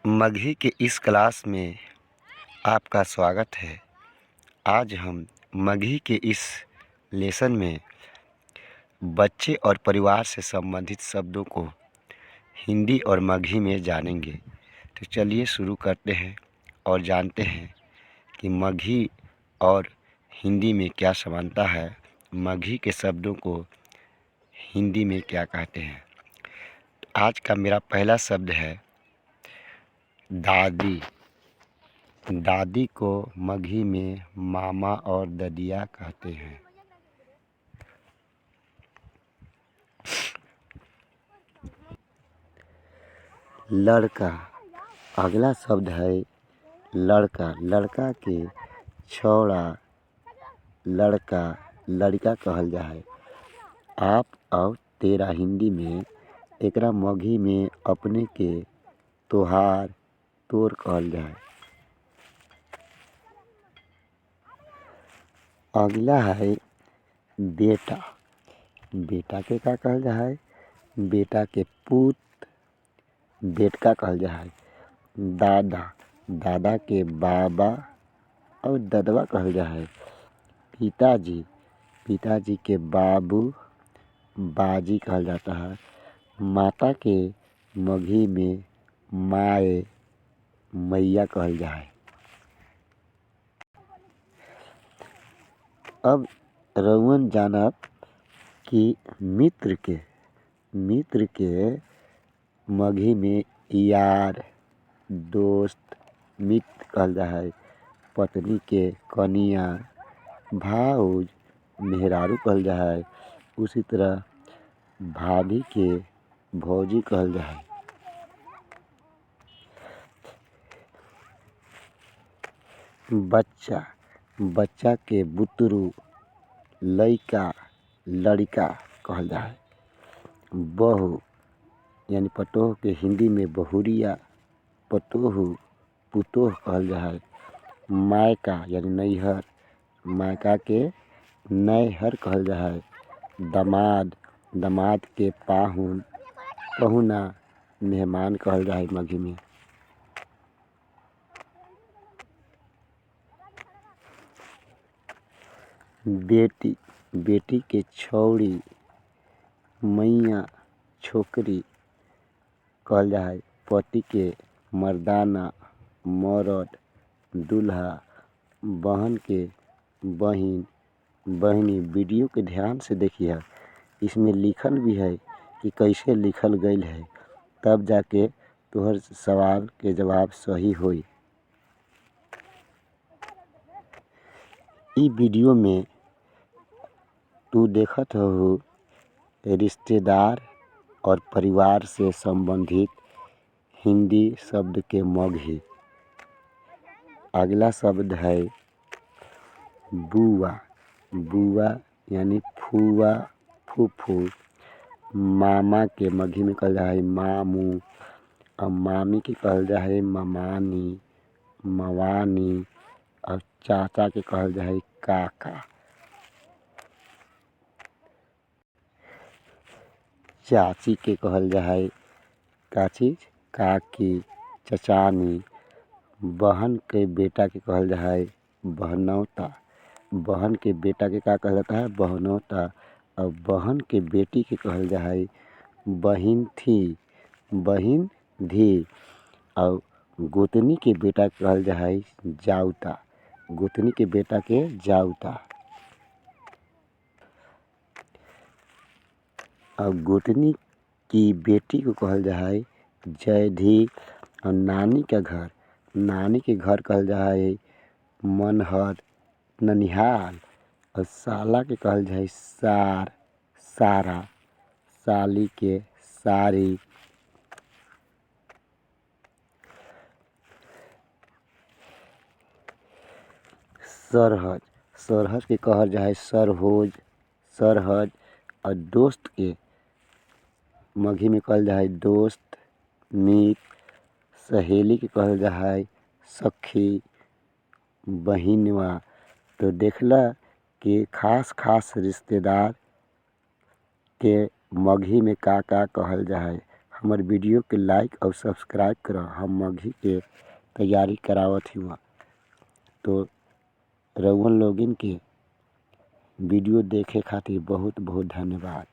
मगही के इस क्लास में आपका स्वागत है। आज हम मगही के इस लेसन में बच्चे और परिवार से संबंधित शब्दों को हिंदी और मगही में जानेंगे। तो चलिए शुरू करते हैं और जानते हैं कि मगही और हिंदी में क्या समानता है, मगही के शब्दों को हिंदी में क्या कहते हैं। आज का मेरा पहला शब्द है दादी। दादी को मगही में मामा और ददिया कहते हैं। लड़का, अगला शब्द है लड़का। लड़का के छौड़ा, लड़का, लड़का कहल जा है। आप और तेरा हिंदी में एकरा मगही में अपने के, तोहार, तोर कहल जा है। अगला है बेटा। बेटा के का कहल जा है? बेटा के पुत, बेटका कहल जा है। दादा, दादा के बाबा और ददवा कहल जा है। पिताजी, पिताजी के बाबू, बाजी कहल जाता है। माता के मगही में माए, मैया कहल जा है। अब रउअन जानब कि मित्र के मगही में यार, दोस्त, मित्र कहल जा है। पत्नी के कनिया, भाउज, मेहरारू कहल जा है। उसी तरह भाभी के भौजी कहल जा है। बच्चा, बच्चा के बुतरू, लइका, लड़िका कहल जा है। बहू यानी पतोह के हिंदी में बहुरिया, पतोहू, पुतोह कहल जा है। मायका यानी नैहर, मायका के नैहर कहल जा है। दामाद, दामाद के पाहुन, पहुना, मेहमान कहल जा है मगही में। बेटी, बेटी के छौड़ी, मैया, छोकरी कहल जा है। पति के मर्दाना, मरद, दूल्हा, बहन के बहिन, बहनी। वीडियो के ध्यान से देखिए, इसमें लिखल भी है कि कैसे लिखल गईल है, तब जाके तोहर सवाल के जवाब सही होई। इ वीडियो में तू देखत हो रिश्तेदार और परिवार से संबंधित हिंदी शब्द के मगही। अगला शब्द है बुआ। बुआ यानी फुआ, फूफू। मामा के मगही में कहल जा है मामू, और मामी के कहल जा है ममानी, मवानी, और चाचा के कहल जा है काका। चाची के कहल जा है का चीज? काकी, चचानी। बहन के बेटा के कहल जा है बहनौता। बहन के बेटा के का कहल जाता है? बहनौता। और बहन के बेटी के कहल जा है बहिन थी, बहिन धी। और गोतनी के बेटा के कहल जा है जाउता, गोतनी के बेटा के जाउता। और गोतनी की बेटी को कहल जा है जयधी। और नानी का घर, नानी के घर कहल जा है मनहर, ननिहाल। और साला के कहल जा है सार, सारा। साली के सारी। सरहज, सरहज के कहल जा है सरहोज, सरहज। और दोस्त के मगही में कहल जा है दोस्त, मित। सहेली के कहल जा है सखी, बहिनवा। तो देखला कि खास खास रिश्तेदार के मगही में का कहल जा है। हमार वीडियो के लाइक और सब्सक्राइब करा। हम मघी के तैयारी करावत हुआ, तो रउआ लोगन के वीडियो देखे खातिर बहुत बहुत धन्यवाद।